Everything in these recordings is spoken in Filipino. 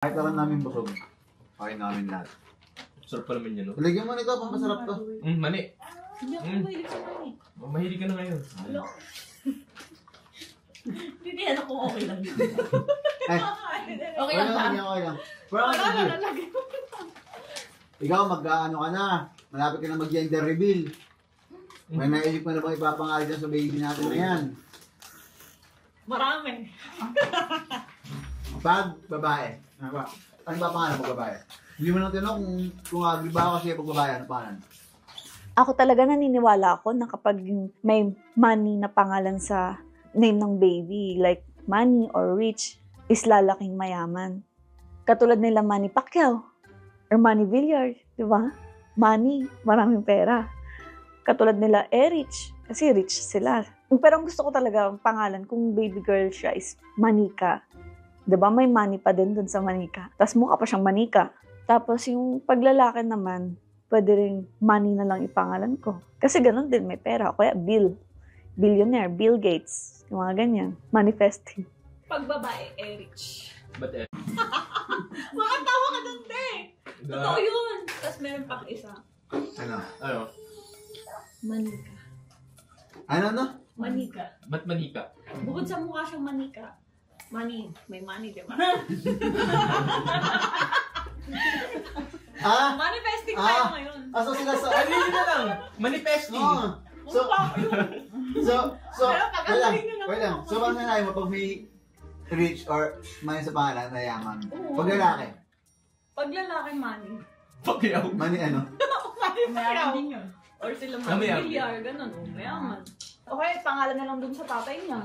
Kahit naman namin busog, kain namin lahat. Sarap pa naman yan, no? Lagyan mo nito, pampasarap to. Mani. Hindi ako mahilig sa mani. Mahilig ka na ngayon. Wala. Hindi yan ako okay lang. Ay, Okay lang ba? okay lang. Pero ano, sige. Ikaw, mag-ano ka na. Malapit ka na mag-gender reveal. May naisip mo na bang ipapangalan dyan sa baby natin na yan? Marami. Pag babae. Ano ba? Ano ba pangalan pag babae? Hindi mo lang tinanong kung agree ba ako kasi pag babae, ano pangalan? Ako talaga naniniwala ako na kapag may money na pangalan sa name ng baby, like money or rich, is lalaking mayaman. Katulad nila Manny Pacquiao or Manny Villar, di ba? Money, maraming pera. Katulad nila Rich, kasi rich sila. Pero ang gusto ko talaga, ang pangalan, kung baby girl siya is Manika. Di ba? May money pa din dun sa Manika. Tapos mukha pa siyang Manika. Tapos yung paglalaki naman, pwede rin money na lang ipangalan ko. Kasi ganun din, may pera. Kaya Bill. Billionaire, Bill Gates. Yung mga ganyan. Manifesting. Pag babae, rich. But Makatawa ka dun, te! Totoo yun! Tapos meron pang isa. Ano? ano? Manika. Ano? Manika. Ba't manika? Bukod sa mukha siyang manika. Money. May money, di ba? Ah? Manifesting tayo ngayon. So sila sa... Ano yun na lang? Manifesting. Oo. So, Mukha ko yun. so, Pero pag-asahin nyo lang wait lang. ako. So, bang nanay mo, pag may rich or may sa pangalan na yaman, Oo. pag lalaki, Pag lalaki, money. Pagyaw. money ano? Money Mayaman din yun. Or sila Ah, mayaman. bilyar, ganun. O, mayaman. Okay, pangalan na lang dun sa tatay niya.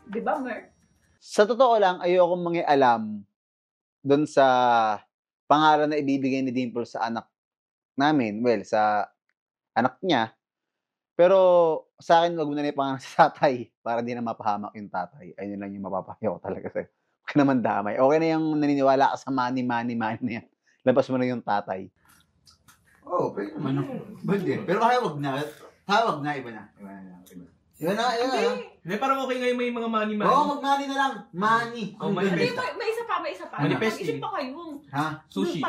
Di ba, Mer? Sa totoo lang, ayokong mangialam doon sa pangalan na ibibigay ni Dimple sa anak namin. Well, sa anak niya. Pero sa akin, wag mo na yung pangalan sa tatay para di na mapahamak yung tatay. Ayun lang yung mapapahamak ko talaga sa'yo. Huwag ka naman damay. Okay na yung naniniwala ka sa money na yan. Labas mo na yung tatay. Oo, pwede naman. Pwede. Pero kaya wag na. Tawag na, iba na. Iba na. Hindi, parang okay ngayon may mga money. Oo, mag-money na lang. Money. Oh, Ang money. Hindi, best. may isa pa. Manifesting. Mag-isip pa kayo. Ha? Sushi.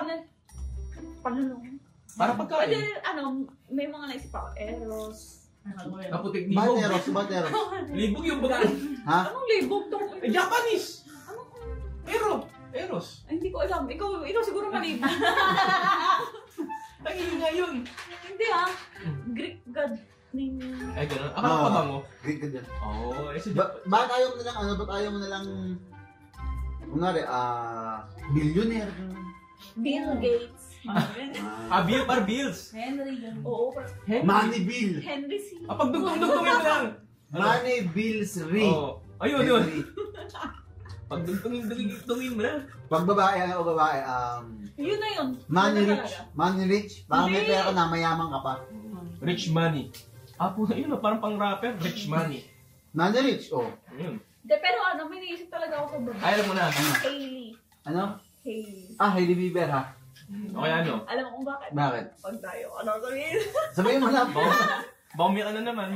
Panulong. Para Pwede, pagkain. may mga naisip ako. Eros. Kaputik Bateros, libog. bateros. Libog yung baga. Ha? Anong libog to? Japanese. Ano? Eros. Ay, hindi ko alam. Ikaw siguro malibog. Ay, nga yun. Hindi Greek god name. Ay, gano'n. Akala ko ba mo? Great ka dyan. Oo. Eh, si Ba't ayaw mo na lang, ba't ayaw mo na lang, kunwari, billionaire. Bill Gates. Bill par bills. Henry, ganun. Oo. Money bill. Henry C. Pagdugtong-dugtongin mo lang. Money bills re. Oo. Ayun, yun. Pagdugtongin mo lang. Pag babae, Yun na yun. money Yun na rich. talaga. Money rich. Parang may Hindi. pera ka na, mayaman ka pa. Rich money. Puta yun, parang pang rapper. Rich money. Money rich, oh. Ayun. De, pero may naisip talaga ako sa babae. Ay, alam mo na. Hailey. Ano? Hailey. Hailey Bieber, ha? Okay, ano? Alam mo kung bakit? Bakit? Pag tayo, ano sabihin? Sabihin mo na. Baumi ka na naman.